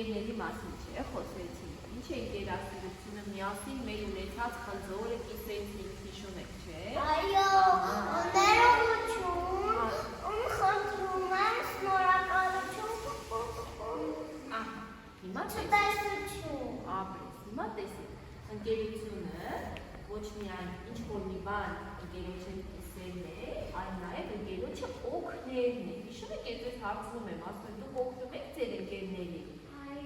ընկերների մասին չէ, խոսեցինք, ինչ է ընկերասիրությունը, միասին մեր ունեցած խնձորը կիսեցինք, հիշում եք, չէ։ Այո, ներողություն, խնդրում եմ, շնորհակալություն, հիմա ցտեսություն, ապրես, հիմա տեսեք, ընկերությունը ոչ միայն ինչ-որ մի բան ընկերոջ հետ կիսելն է, այլ նաև ընկերոջը օգներն է, հիշում եք, ես հարցնում եմ, ասում եմ, դուք օգնում եք ձեր ընկերներին,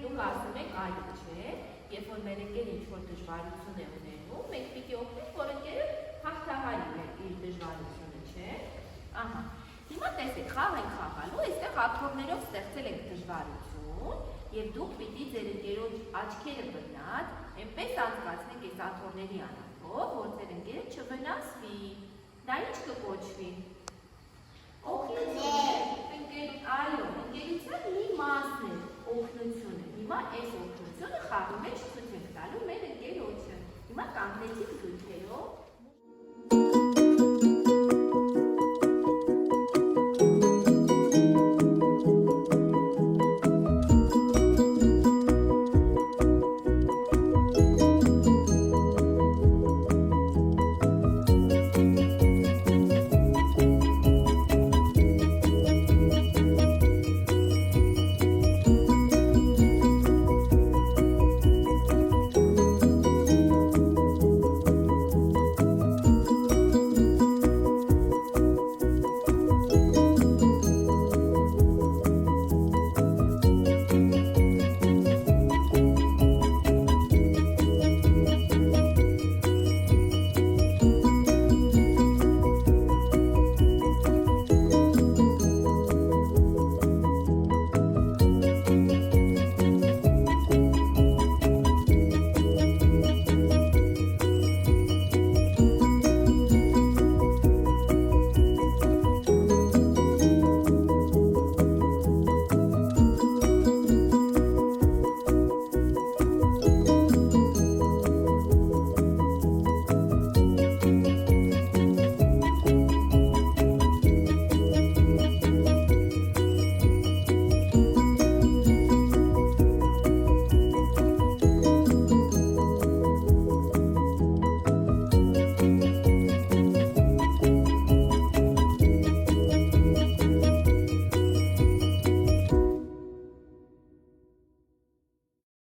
դուք ասում եք այո, չէ, երբ որ մեր ընկերը ինչ-որ դժվարություն է ունենում, մենք պիտի օգնենք, որ ընկերը հաղթահարի իր դժվարությունը, չէ։ Ահա, հիմա տեսեք, խաղ ենք խաղալու, այստեղ աթոռներով ստեղծել ենք դժվարություն, եւ դուք պիտի ձեր ընկերոջ աչքերը բնած, այնպես անցկացնեք այս աթոռների անունով, որ ձեր ընկերը չվնասվի։ Դա ինչ կկոչվի։ Օգնություն, այո, ընկերության մի մասն է